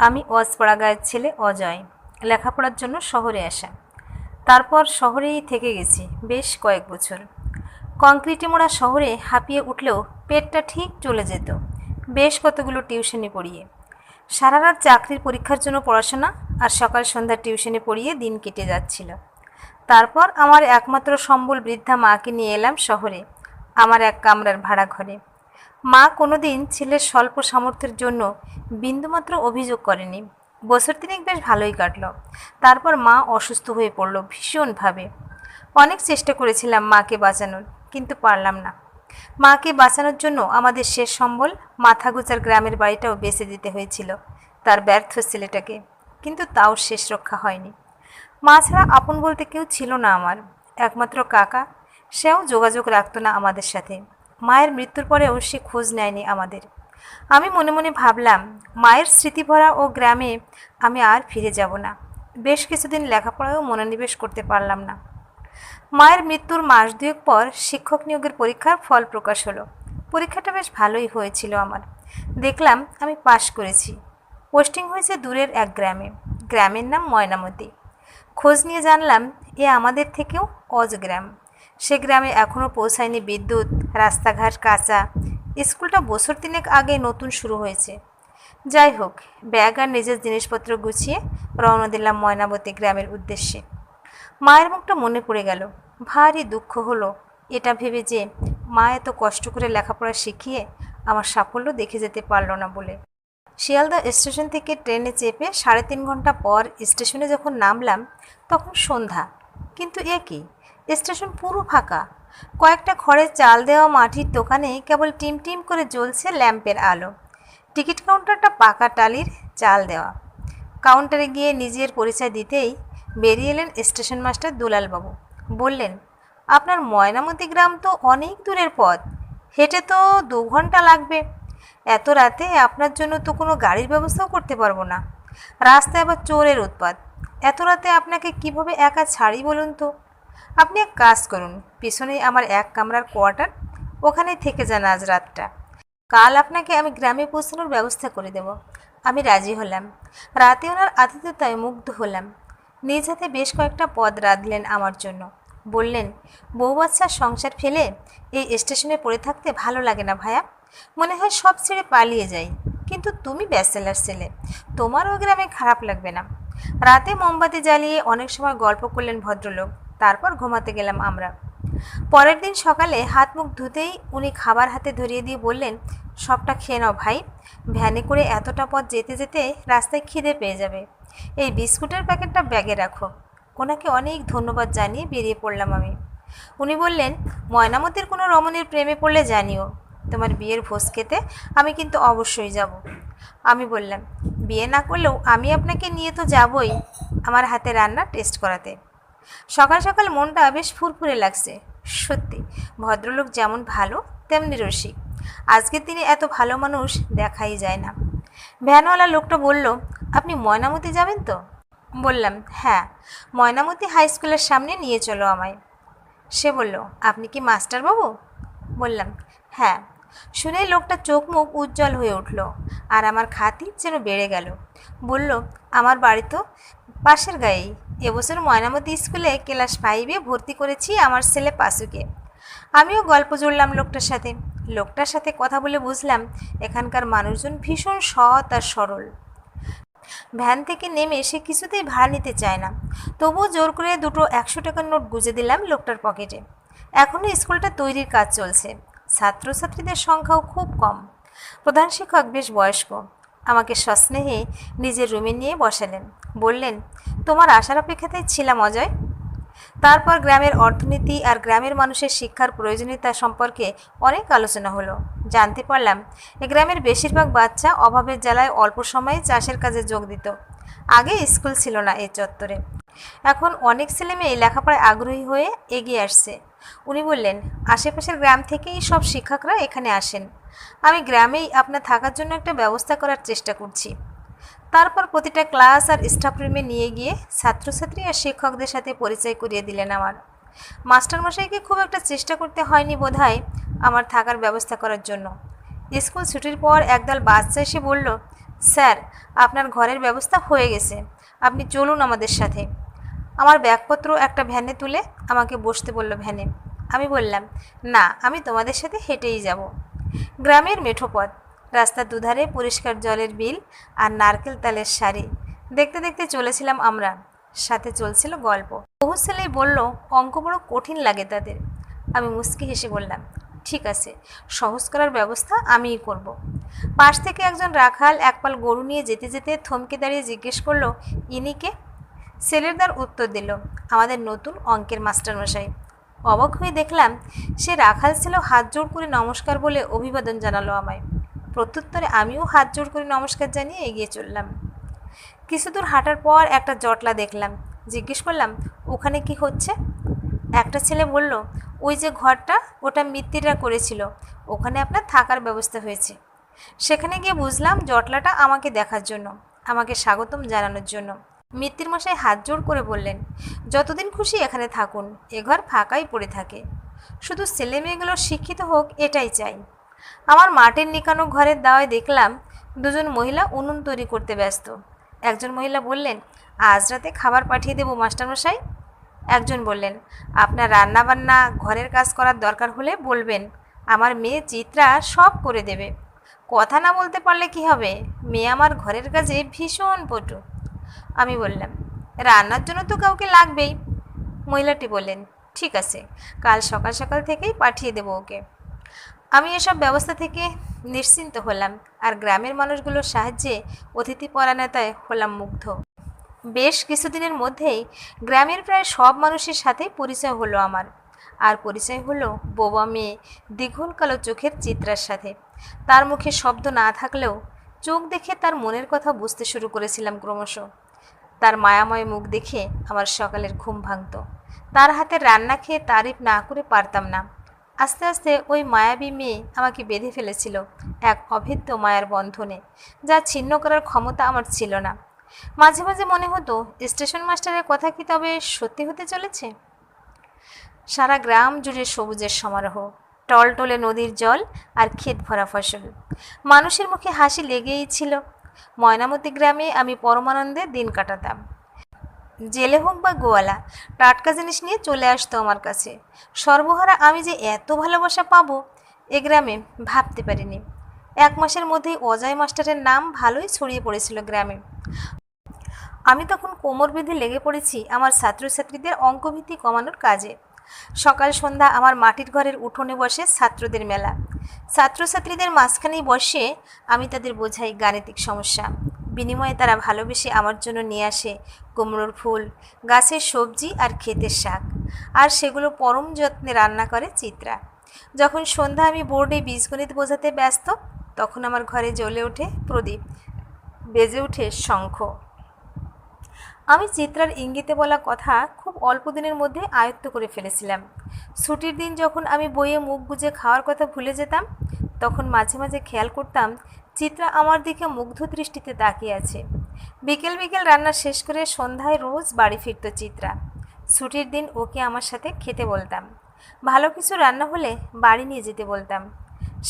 আমি ওয়াজপাড়া গাঁয়ের ছেলে অজয়। লেখাপড়ার জন্য শহরে আসা। তারপর শহরেই থেকে গেছি বেশ কয়েক বছর। কংক্রিটে মোড়া শহরে হাঁপিয়ে উঠলেও পেটটা ঠিক চলে যেত বেশ কতগুলো টিউশনি পড়িয়ে। সারা রাত চাকরির পরীক্ষার জন্য পড়াশোনা আর সকাল সন্ধ্যা টিউশনি পড়িয়ে দিন কেটে যাচ্ছিল। তারপর আমার একমাত্র সম্বল বৃদ্ধা মাকে নিয়ে এলাম শহরে, আমার এক কামরার ভাড়া ঘরে। মা কোনোদিন ছেলের স্বল্প সামর্থ্যের জন্য বিন্দুমাত্র অভিযোগ করেনি। বছর তিনেক বেশ ভালোই কাটল। তারপর মা অসুস্থ হয়ে পড়ল ভীষণভাবে। অনেক চেষ্টা করেছিলাম মাকে বাঁচানোর, কিন্তু পারলাম না। মাকে বাঁচানোর জন্য আমাদের শেষ সম্বল মাথাগোজার গ্রামের বাড়িটাও বেচে দিতে হয়েছিল তার ব্যর্থ ছেলেটাকে, কিন্তু তাও শেষ রক্ষা হয়নি। মা ছাড়া আপন বলতে কেউ ছিল না আমার। একমাত্র কাকা, সেও যোগাযোগ রাখতো না আমাদের সাথে। মায়ের মৃত্যুর পরেও সে খোঁজ নেয়নি আমাদের। আমি মনে মনে ভাবলাম, মায়ের স্মৃতিভরা ও গ্রামে আমি আর ফিরে যাব না। বেশ কিছুদিন লেখাপড়ায়ও মনোনিবেশ করতে পারলাম না। মায়ের মৃত্যুর মাস দুয়েক পর শিক্ষক নিয়োগের পরীক্ষার ফল প্রকাশ হলো। পরীক্ষাটা বেশ ভালোই হয়েছিল আমার। দেখলাম আমি পাশ করেছি। পোস্টিং হয়েছে দূরের এক গ্রামে। গ্রামের নাম ময়নামতি। খোঁজ নিয়ে জানলাম এ আমাদের থেকেও অজগ্রাম। সে গ্রামে এখনও পৌঁছায়নি বিদ্যুৎ, রাস্তাঘাট কাঁচা। স্কুলটা বছর তিনেক আগে নতুন শুরু হয়েছে। যাই হোক, ব্যাগ আর নিজের জিনিসপত্র গুছিয়ে রওনা দিলাম ময়নামতি গ্রামের উদ্দেশ্যে। মায়ের মুখটা মনে পড়ে গেল। ভারী দুঃখ হলো এটা ভেবে যে মা এত কষ্ট করে লেখাপড়া শিখিয়ে আমার সাফল্য দেখে যেতে পারল না বলে। শিয়ালদা স্টেশন থেকে ট্রেনে চেপে 3.5 ঘন্টা পর স্টেশনে যখন নামলাম তখন সন্ধ্যা। কিন্তু এ কি, স্টেশন পুরো ফাঁকা। কয়েকটা খড়ের চাল দেওয়া মাটির দোকানে কেবল টিম টিম করে জ্বলছে ল্যাম্পের আলো। টিকিট কাউন্টারটা পাকা টালির, চাল দেওয়া। কাউন্টারে গিয়ে নিজের পরিচয় দিতেই বেরিয়ে এলেন স্টেশন মাস্টার দুলালবাবু। বললেন, আপনার ময়নামতি গ্রাম তো অনেক দূরের পথ, হেঁটে তো 2 ঘন্টা লাগবে। এত রাতে আপনার জন্য তো কোনো গাড়ির ব্যবস্থাও করতে পারবো না। রাস্তায় আবার চোরের উৎপাত। এত রাতে আপনাকে কিভাবে একা ছাড়ি বলুন তো। আপনি এক কাজ করুন, পিছনেই আমার এক কামরার কোয়ার্টার, ওখানেই থেকে যান আজ রাতটা। কাল আপনাকে আমি গ্রামে পৌঁছানোর ব্যবস্থা করে দেব। আমি রাজি হলাম। রাতে ওনার আতিথ্যতায় মুগ্ধ হলাম। নিজ হাতে বেশ কয়েকটা পদ রাঁধলেন আমার জন্য। বললেন, বউ বাচ্চার সংসার ফেলে এই স্টেশনে পড়ে থাকতে ভালো লাগে না ভায়া। মনে হয় সব ছেড়ে পালিয়ে যাই। কিন্তু তুমি ব্যাচেলার ছেলে, তোমারও গ্রামে খারাপ লাগবে না। রাতে মোমবাতি জ্বালিয়ে অনেক সময় গল্প করলেন ভদ্রলোক। তারপর ঘুমাতে গেলাম আমরা। পরের দিন সকালে হাত মুখ ধুতেই উনি খাবার হাতে ধরিয়ে দিয়ে বললেন, সবটা খেয়ে নাও ভাই, ভ্যানে করে এতটা পথ যেতে যেতে রাস্তায় খিদে পেয়ে যাবে। এই বিস্কুটের প্যাকেটটা ব্যাগে রাখো। ওনাকে অনেক ধন্যবাদ জানিয়ে বেরিয়ে পড়লাম আমি। উনি বললেন, ময়নামতির কোনো রমণীর প্রেমে পড়লে জানিও। তোমার বিয়ের ভোজ খেতে আমি কিন্তু অবশ্যই যাব। আমি বললাম, বিয়ে না করলেও আমি আপনাকে নিয়ে তো যাবই, আমার হাতে রান্না টেস্ট করাতে। সকাল সকাল মনটা বেশ ফুরফুরে লাগছে। সত্যি ভদ্রলোক যেমন ভালো তেমনি রসিক। আজকের দিনে এত ভালো মানুষ দেখাই যায় না। ভ্যানওয়ালা লোকটা বলল, আপনি ময়নামতি যাবেন তো? বললাম, হ্যাঁ, ময়নামতি হাই স্কুলের সামনে নিয়ে চলো আমায়। সে বলল, আপনি কি মাস্টারবাবু? বললাম, হ্যাঁ। শুনেই লোকটা চোখ মুখ উজ্জ্বল হয়ে উঠল আর আমার খাতির যেন বেড়ে গেল। বলল, আমার বাড়ি তো পাশের গায়েই। এবছর ময়নামতি স্কুলে ক্লাস 5-এ ভর্তি করেছি আমার ছেলে পাশুকে। আমিও গল্প জুড়লাম লোকটার সাথে। লোকটার সাথে কথা বলে বুঝলাম এখানকার মানুষজন ভীষণ সৎ আর সরল। ভ্যান থেকে নেমে সে কিছুতেই ভাড়া নিতে চায় না। তবুও জোর করে দুটো 100 টাকার নোট গুঁজে দিলাম লোকটার পকেটে। এখনও স্কুলটা তৈরির কাজ চলছে। ছাত্রছাত্রীদের সংখ্যাও খুব কম। প্রধান শিক্ষক বেশ বয়স্ক। আমাকে সস্নেহে নিজের রুমে নিয়ে বসালেন। বললেন, তোমার আসার অপেক্ষাতেই ছিলাম অজয়। তারপর গ্রামের অর্থনীতি আর গ্রামের মানুষের শিক্ষার প্রয়োজনীয়তা সম্পর্কে অনেক আলোচনা হলো। জানতে পারলাম এ গ্রামের বেশিরভাগ বাচ্চা অভাবের জ্বালায় অল্প সময়ে চাষের কাজে যোগ দিত। আগে স্কুল ছিল না এই চত্বরে। এখন অনেক ছেলেমেয়ে লেখাপড়ায় আগ্রহী হয়ে এগিয়ে আসছে। উনি বললেন, আশেপাশের গ্রাম থেকেই সব শিক্ষকরা এখানে আসেন। আমি গ্রামেই আপনার থাকার জন্য একটা ব্যবস্থা করার চেষ্টা করছি। তারপর প্রতিটা ক্লাস আর স্টাফ রুমে নিয়ে গিয়ে ছাত্রছাত্রী আর শিক্ষকদের সাথে পরিচয় করিয়ে দিলেন আমার। মাস্টারমশাইকে খুব একটা চেষ্টা করতে হয়নি বোধহয় আমার থাকার ব্যবস্থা করার জন্য। স্কুল ছুটির পর একদল বাচ্চা এসে বলল, স্যার, আপনার ঘরের ব্যবস্থা হয়ে গেছে, আপনি চলুন আমাদের সাথে। আমার ব্যাগপত্র একটা ভ্যানে তুলে আমাকে বসতে বলল ভ্যানে। আমি বললাম, না, আমি তোমাদের সাথে হেঁটেই যাব। গ্রামের মেঠো পথ, রাস্তার দুধারে পরিষ্কার জলের বিল আর নারকেল তালের সারি দেখতে দেখতে চলেছিলাম আমরা। সাথে চলছিল গল্প। বহু ছেলেই বলল অঙ্ক বড় কঠিন লাগে তাদের। আমি মুচকি হেসে বললাম, ঠিক আছে, সহজ করার ব্যবস্থা আমিই করব। পাশ থেকে একজন রাখাল একপাল গরু নিয়ে যেতে যেতে থমকে দাঁড়িয়ে জিজ্ঞেস করলো, ইনি কে? ছেলেরদার উত্তর দিল, আমাদের নতুন অঙ্কের মাস্টারমশাই। অবাক হয়ে দেখলাম সে রাখাল ছিল হাত জোড় করে নমস্কার বলে অভিবাদন জানালো আমায়। প্রত্যুত্তরে আমিও হাত জোড় করে নমস্কার জানিয়ে এগিয়ে চললাম। কিছু দূর হাঁটার পর একটা জটলা দেখলাম। জিজ্ঞেস করলাম, ওখানে কি হচ্ছে? একটা ছেলে বলল, ওই যে ঘরটা, ওটা মিত্তিররা করেছিল, ওখানে আপনার থাকার ব্যবস্থা হয়েছে। সেখানে গিয়ে বুঝলাম জটলাটা আমাকে দেখার জন্য, আমাকে স্বাগতম জানানোর জন্য। মিত্তির মশাই হাত জোড় করে বললেন, যতদিন খুশি এখানে থাকুন, এ ঘর ফাঁকাই পড়ে থাকে, শুধু ছেলে মেয়েগুলো শিক্ষিত হোক এটাই চাই। আমার মাটির নিকানো ঘরের দাওয়ায় দেখলাম দুজন মহিলা উনুন তৈরি করতে ব্যস্ত। একজন মহিলা বললেন, আজ রাতে খাবার পাঠিয়ে দেবো মাস্টারমশাই। একজন বললেন, আপনার রান্না বান্না ঘরের কাজ করার দরকার হলে বলবেন, আমার মেয়ে চিত্রা সব করে দেবে। কথা না বলতে পারলে কি হবে, মেয়ে আমার ঘরের কাজে ভীষণ পটু। আমি বললাম, রান্নার জন্য তো কাউকে লাগবেই। মহিলাটি বললেন, ঠিক আছে, কাল সকাল সকাল থেকেই পাঠিয়ে দেবো ওকে। আমি এসব ব্যবস্থা থেকে নিশ্চিন্ত হলাম, আর গ্রামের মানুষগুলোর সাহায্যে অতিথিপরায়ণতায় হলাম মুগ্ধ। বেশ কিছুদিনের মধ্যেই গ্রামের প্রায় সব মানুষের সাথেই পরিচয় হলো আমার। আর পরিচয় হলো বোবা মেয়ে দীঘল কালো চোখের চিত্রার সাথে। তার মুখে শব্দ না থাকলেও চোখ দেখে তার মনের কথা বুঝতে শুরু করেছিলাম ক্রমশ। তার মায়াময় মুখ দেখে আমার সকালের ঘুম ভাঙত। তার হাতের রান্না খেয়ে তারিফ না করে পারতাম না। আস্তে আস্তে ওই মায়াবী মেয়ে আমাকে বেঁধে ফেলেছিল এক অভেদ্য মায়ার বন্ধনে, যা ছিন্ন করার ক্ষমতা আমার ছিল না। মাঝে মাঝে মনে হতো, স্টেশন মাস্টারের কথা কি তবে সত্যি হতে চলেছে? সারা গ্রাম জুড়ে সবুজের সমারোহ, টলটলে নদীর জল আর ক্ষেত ভরা ফসল। মানুষের মুখে হাসি লেগেই ছিল। ময়নামতি গ্রামে আমি পরমানন্দে দিন কাটাতাম। জেলে হোক বা গোয়ালা, টাটকা জিনিস নিয়ে চলে আসতো আমার কাছে। সর্বহারা আমি যে এত ভালোবাসা পাবো এ গ্রামে ভাবতে পারিনি। 1 মাসের মধ্যেই অজয় মাস্টারের নাম ভালোই ছড়িয়ে পড়েছিল গ্রামে। আমি তখন কোমর বেঁধে লেগে পড়েছি আমার ছাত্রছাত্রীদের অঙ্কভীতি কমানোর কাজে। সকাল সন্ধ্যা আমার মাটির ঘরের উঠোনে বসে ছাত্রদের মেলা। ছাত্রছাত্রীদের মাঝখানেই বসে আমি তাদের বোঝাই গাণিতিক সমস্যা। বিনিময়ে তারা ভালোবেসে আমার জন্য নিয়ে আসে কুমড়োর ফুল, গাছের সবজি আর ক্ষেতের শাক, আর সেগুলো পরম যত্নে রান্না করে চিত্রা। যখন সন্ধ্যা আমি বোর্ডে বীজগণিত বোঝাতে ব্যস্ত, তখন আমার ঘরে জ্বলে ওঠে প্রদীপ, বেজে ওঠে শঙ্খ। আমি চিত্রার ইঙ্গিতে বলা কথা খুব অল্প দিনের মধ্যে আয়ত্ত করে ফেলেছিলাম। ছুটির দিন যখন আমি বইয়ে মুখ গুজে খাওয়ার কথা ভুলে যেতাম, তখন মাঝে মাঝে খেয়াল করতাম চিত্রা আমার দিকে মুগ্ধ দৃষ্টিতে তাকিয়ে আছে। বিকেল বিকেল রান্না শেষ করে সন্ধ্যায় রোজ বাড়ি ফিরত চিত্রা। ছুটির দিন ওকে আমার সাথে খেতে বলতাম। ভালো কিছু রান্না হলে বাড়ি নিয়ে যেতে বলতাম।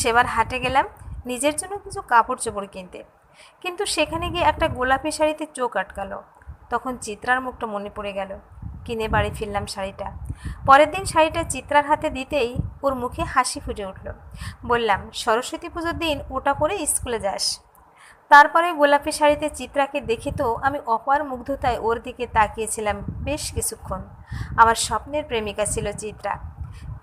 সেবার হাটে গেলাম নিজের জন্য কিছু কাপড় চোপড় কিনতে, কিন্তু সেখানে গিয়ে একটা গোলাপি শাড়িতে চোখ আটকালো। তখন চিত্রার মুখটা মনে পড়ে গেল। কিনে বাড়ি ফিরলাম শাড়িটা। পরের দিন শাড়িটা চিত্রার হাতে দিতেই ওর মুখে হাসি ফুটে উঠল। বললাম, সরস্বতী পুজোর দিন ওটা পরে স্কুলে যাস। তারপরে গোলাপি শাড়িতে চিত্রাকে দেখে তো আমি অপার মুগ্ধতায় ওর দিকে তাকিয়েছিলাম বেশ কিছুক্ষণ। আমার স্বপ্নের প্রেমিকা ছিল চিত্রা।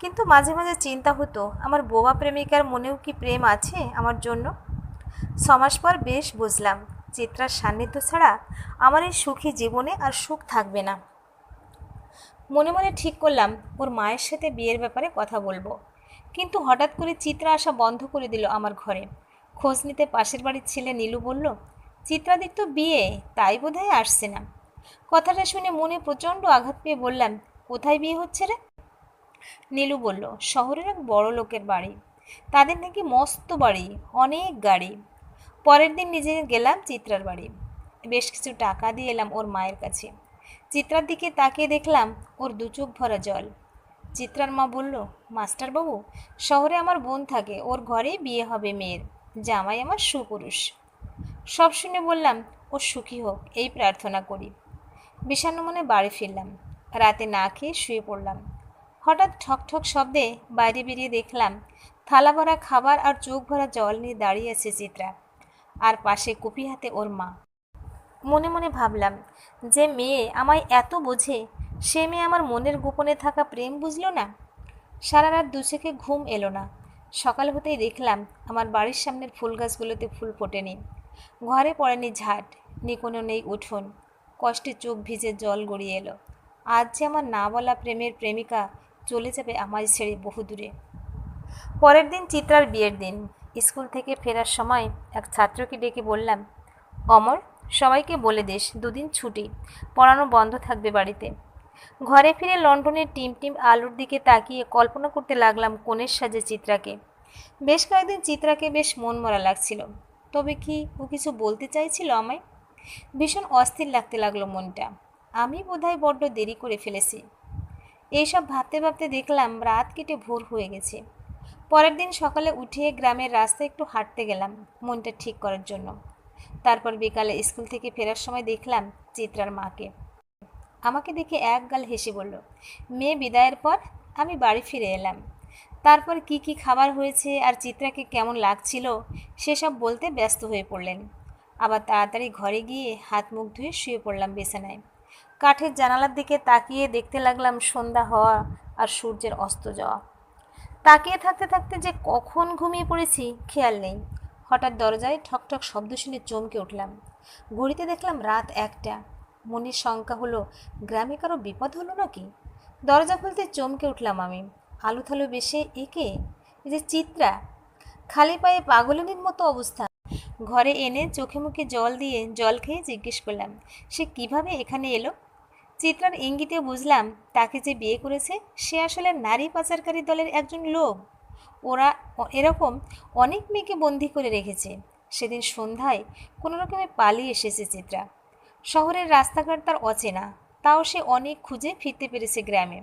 কিন্তু মাঝে মাঝে চিন্তা হতো, আমার বোবা প্রেমিকার মনেও কি প্রেম আছে আমার জন্য? 6 মাস পর বেশ বুঝলাম, চিত্রার সান্নিধ্য ছাড়া আমার এই সুখী জীবনে আর সুখ থাকবে না। মনে মনে ঠিক করলাম ওর মায়ের সাথে বিয়ের ব্যাপারে কথা বলবো। কিন্তু হঠাৎ করে চিত্রা আসা বন্ধ করে দিল আমার ঘরে। খোঁজ নিতে পাশের বাড়ির ছেলে নীলু বলল, চিত্রাদির তো বিয়ে, তাই বোধহয় আসছে না। কথাটা শুনে মনে প্রচণ্ড আঘাত পেয়ে বললাম, কোথায় বিয়ে হচ্ছে রে? নীলু বলল, শহরের এক বড় লোকের বাড়ি। তাদের নাকি মস্ত বাড়ি, অনেক গাড়ি। পরের দিন নিজে গেলাম চিত্রার বাড়ি। বেশ কিছু টাকা দিয়ে এলাম ওর মায়ের কাছে। চিত্রার দিকে তাকিয়ে দেখলাম ওর 2 চোখ ভরা জল। চিত্রার মা বলল, মাস্টারবাবু, শহরে আমার বোন থাকে, ওর ঘরেই বিয়ে হবে মেয়ের, জামাই আমার সুপুরুষ। সব শুনে বললাম, ও সুখী হোক এই প্রার্থনা করি। বিষণ্ণ মনে বাড়ি ফিরলাম। রাতে না খেয়ে শুয়ে পড়লাম। হঠাৎ ঠক ঠক শব্দে বাইরে বেরিয়ে দেখলাম থালা ভরা খাবার আর চোখ ভরা জল নিয়ে দাঁড়িয়ে আছে চিত্রা, আর পাশে কপি হাতে ওর মা। মনে মনে ভাবলাম, যে মেয়ে আমায় এত বোঝে, সে মেয়ে আমার মনের গোপনে থাকা প্রেম বুঝলো না। সারা রাত দু চোখে ঘুম এলো না। সকাল হতেই দেখলাম আমার বাড়ির সামনের ফুল গাছগুলোতে ফুল ফোটেনি, ঘরে পড়েনি ঝাঁট, নিকোনো নেই উঠোন। কষ্টে চোখ ভিজে জল গড়িয়ে এলো। আজ যে আমার না বলা প্রেমের প্রেমিকা চলে যাবে আমায় ছেড়ে বহু দূরে। পরের দিন চিত্রার বিয়ের দিন। স্কুল থেকে ফেরার সময় এক ছাত্রকে ডেকে বললাম, অমর, সবাইকে বলে দিস দুদিন ছুটি, পড়ানো বন্ধ থাকবে বাড়িতে। ঘরে ফিরে লন্ডনের টিম টিম আলুর দিকে তাকিয়ে কল্পনা করতে লাগলাম কনের সাজে চিত্রাকে। বেশ কয়েকদিন চিত্রাকে বেশ মনমরা লাগছিল। তবে কি ও কিছু বলতে চাইছিল আমায়? ভীষণ অস্থির লাগতে লাগলো মনটা। আমি বোধহয় বড্ড দেরি করে ফেলেছি। এইসব ভাবতে ভাবতে দেখলাম রাত কেটে ভোর হয়ে গেছে। পরের দিন সকালে উঠে গ্রামের রাস্তায় একটু হাঁটতে গেলাম মনটা ঠিক করার জন্য। তারপর বিকালে স্কুল থেকে ফেরার সময় দেখলাম চিত্রার মাকে। আমাকে দেখে একগাল হেসে বলল, মেয়ে বিদায়ের পর আমি বাড়ি ফিরে এলাম। তারপর কি কি খাবার হয়েছে আর চিত্রাকে কেমন লাগছিল সেসব বলতে ব্যস্ত হয়ে পড়লেন। আবার তাড়াতাড়ি ঘরে গিয়ে হাত মুখ ধুয়ে শুয়ে পড়লাম বিছানায়। কাঠের জানালার দিকে তাকিয়ে দেখতে লাগলাম সন্ধ্যা হওয়া আর সূর্যের অস্ত যাওয়া। তাকিয়ে থাকতে থাকতে যে কখন ঘুমিয়ে পড়েছি খেয়াল নেই। হঠাৎ দরজায় ঠকঠক শব্দ শুনে চমকে উঠলাম। ঘড়িতে দেখলাম রাত 1টা। মনের শঙ্কা হলো, গ্রামে কারো বিপদ হলো নাকি? দরজা খুলতে চমকে উঠলাম আমি। আলু থালু বেশে একে, এই যে চিত্রা, খালি পায়ে পাগলিনীর মতো অবস্থা। ঘরে এনে চোখে মুখে জল দিয়ে জল খেয়ে জিজ্ঞেস করলাম, সে কিভাবে এখানে এলো? চিত্রার ইঙ্গিতে বুঝলাম তাকে যে বিয়ে করেছে সে আসলে নারী পাচারকারী দলের একজন লোক। ওরা এরকম অনেক মেয়েকে বন্দি করে রেখেছে। সেদিন সন্ধ্যায় কোনো রকমে পালিয়ে এসেছে চিত্রা। শহরের রাস্তাঘাট তার অচেনা, তাও সে অনেক খুঁজে ফিরতে পেরেছে গ্রামে।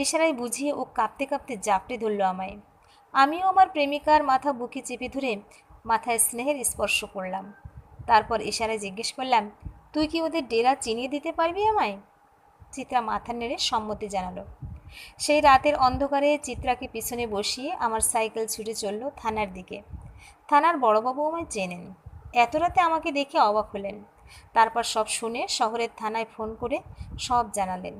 ইশারায় বুঝিয়ে ও কাঁপতে কাঁপতে জাপটে ধরল আমায়। আমিও আমার প্রেমিকার মাথা বুকে চেপে ধরে মাথায় স্নেহের স্পর্শ করলাম। তারপর ইশারায় জিজ্ঞেস করলাম, তুই কি ওদের ডেরা চিনিয়ে দিতে পারবি আমায়? চিত্রা মাথা নেড়ে সম্মতি জানালো। সেই রাতের অন্ধকারে চিত্রাকে পিছনে বসিয়ে আমার সাইকেল ছুটে চলল থানার দিকে। থানার বড়বাবু আমায় চেনেন। এত রাতে আমাকে দেখে অবাক হলেন। তারপর সব শুনে শহরের থানায় ফোন করে সব জানালেন।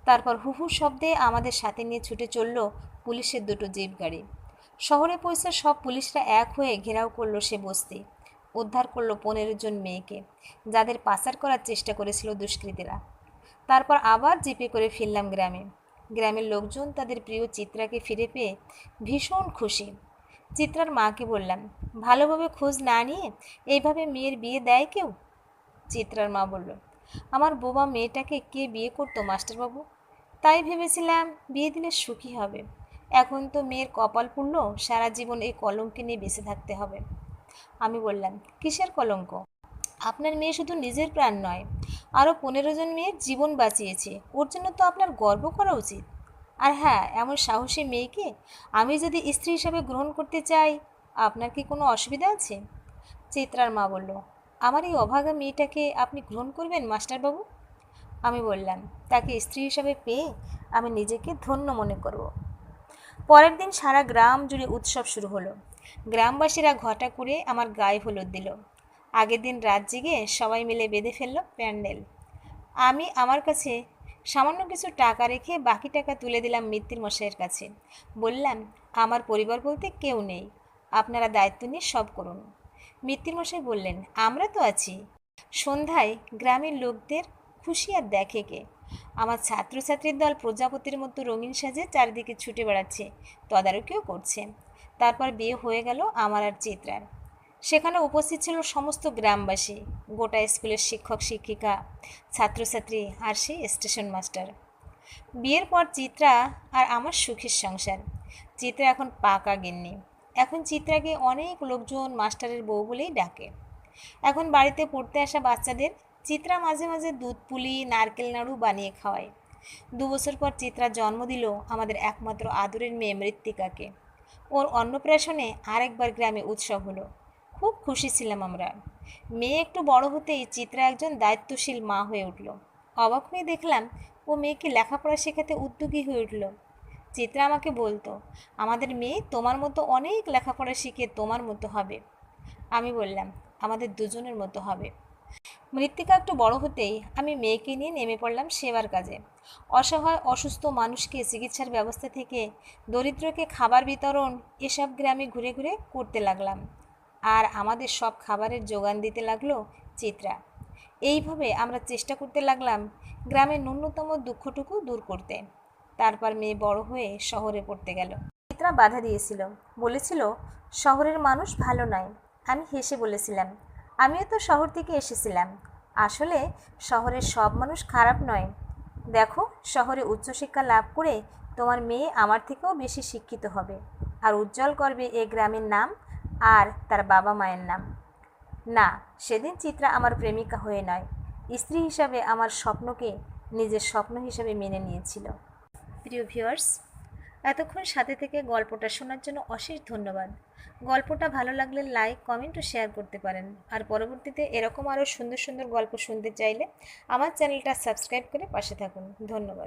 তারপর হুহু শব্দে আমাদের সাথে নিয়ে ছুটে চলল পুলিশের দুটো জিপ গাড়ি। শহরে পৌঁছে সব পুলিশরা এক হয়ে ঘেরাও করলো সে বস্তি। উদ্ধার করলো 15 জন মেয়েকে, যাদের পাচার করার চেষ্টা করেছিল দুষ্কৃতীরা। তারপর আবার জিপে করে ফিরলাম গ্রামে। গ্রামের লোকজন তাদের প্রিয় চিত্রাকে ফিরে পেয়ে ভীষণ খুশি। চিত্রার মাকে বললাম, ভালোভাবে খোঁজ না নিয়ে এইভাবে মেয়ের বিয়ে দেয় কেউ? চিত্রার মা বলল, আমার বোবা মেয়েটাকে কে বিয়ে করতো মাস্টারবাবু? তাই ভেবেছিলাম বিয়ে দিলে সুখী হবে। এখন তো মেয়ের কপাল পুড়ল, সারা জীবন এই কলঙ্কে নিয়ে বেঁচে থাকতে হবে। আমি বললাম, কিসের কলঙ্ক? আপনার মেয়ে শুধু নিজের প্রাণ নয়, আরও 15 জন মেয়ের জীবন বাঁচিয়েছে। ওর জন্য তো আপনার গর্ব করা উচিত। আর হ্যাঁ, এমন সাহসী মেয়েকে আমি যদি স্ত্রী হিসাবে গ্রহণ করতে চাই, আপনার কি কোনো অসুবিধা আছে? চিত্রার মা বলল, আমার এই অভাগা মেয়েটাকে আপনি গ্রহণ করবেন মাস্টারবাবু? আমি বললাম, তাকে স্ত্রী হিসাবে পেয়ে আমি নিজেকে ধন্য মনে করব। পরের দিন সারা গ্রাম জুড়ে উৎসব শুরু হলো। গ্রামবাসীরা ঘটা করে আমার গায়ে হলুদ দিল। আগের দিন রাত জেগে সবাই মিলে বেঁধে ফেলল প্যান্ডেল। আমি আমার কাছে সামান্য কিছু টাকা রেখে বাকি টাকা তুলে দিলাম মিত্তির মশাইয়ের কাছে। বললাম, আমার পরিবার বলতে কেউ নেই, আপনারা দায়িত্ব নিয়ে সব করুন। মিত্তির মশাই বললেন, আমরা তো আছি। সন্ধ্যায় গ্রামের লোকদের খুশি আর দেখে কে। আমার ছাত্রছাত্রীর দল প্রজাপতির মতো রঙিন সাজে চারিদিকে ছুটে বেড়াচ্ছে, তদারকিও করছে। তারপর বিয়ে হয়ে গেল আমার আর চিত্রার। সেখানে উপস্থিত ছিল সমস্ত গ্রামবাসী, গোটা স্কুলের শিক্ষক শিক্ষিকা, ছাত্রছাত্রী আর সেই স্টেশন মাস্টার। বিয়ের পর চিত্রা আর আমার সুখের সংসার। চিত্রা এখন পাকা গিন্নি। এখন চিত্রাকে অনেক লোকজন মাস্টারের বউ বলেই ডাকে। এখন বাড়িতে পড়তে আসা বাচ্চাদের চিত্রা মাঝে মাঝে দুধ পুলি, নারকেল নাড়ু বানিয়ে খাওয়ায়। 2 বছর পর চিত্রা জন্ম দিল আমাদের একমাত্র আদরের মেয়ে মৃত্তিকাকে। ওর অন্নপ্রাশনে আরেকবার গ্রামে উৎসব হলো। খুব খুশি ছিলাম আমরা। মেয়ে একটু বড় হতেই চিত্রা একজন দায়িত্বশীল মা হয়ে উঠল। অবাক হয়ে দেখলাম ও মেয়েকে লেখাপড়া শেখাতে উদ্যোগী হয়ে উঠল। চিত্রা আমাকে বলতো, আমাদের মেয়ে তোমার মতো অনেক লেখাপড়া শিখে তোমার মতো হবে। আমি বললাম, আমাদের দুজনের মতো হবে। মৃত্তিকা একটু বড় হতেই আমি মেয়েকে নিয়ে নেমে পড়লাম সেবার কাজে। অসহায় অসুস্থ মানুষকে চিকিৎসার ব্যবস্থা থেকে দরিদ্রকে খাবার বিতরণ এসব গ্রামে ঘুরে ঘুরে করতে লাগলাম। আর আমাদের সব খাবারের যোগান দিতে লাগলো চিত্রা। এইভাবে আমরা চেষ্টা করতে লাগলাম গ্রামের ন্যূনতম দুঃখটুকু দূর করতে। তারপর মেয়ে বড় হয়ে শহরে পড়তে গেল। চিত্রা বাধা দিয়েছিল, বলেছিল শহরের মানুষ ভালো নয়। আমি হেসে বলেছিলাম, আমিও তো শহর থেকে এসেছিলাম। আসলে শহরের সব মানুষ খারাপ নয়। দেখো, শহরে উচ্চশিক্ষা লাভ করে তোমার মেয়ে আমার থেকেও বেশি শিক্ষিত হবে আর উজ্জ্বল করবে এ গ্রামের নাম আর তার বাবা মায়ের নাম। না, সেদিন চিত্রা আমার প্রেমিকা হয়ে নয়, স্ত্রী হিসাবে আমার স্বপ্নকে নিজের স্বপ্ন হিসাবে মেনে নিয়েছিল। প্রিয় ভিউয়ার্স, এতক্ষণ সাথে থেকে গল্পটা শোনার জন্য অশেষ ধন্যবাদ। গল্পটা ভালো লাগলে লাইক, কমেন্ট ও শেয়ার করতে পারেন। আর পরবর্তীতে এরকম আরও সুন্দর সুন্দর গল্প শুনতে চাইলে আমার চ্যানেলটা সাবস্ক্রাইব করে পাশে থাকুন। ধন্যবাদ।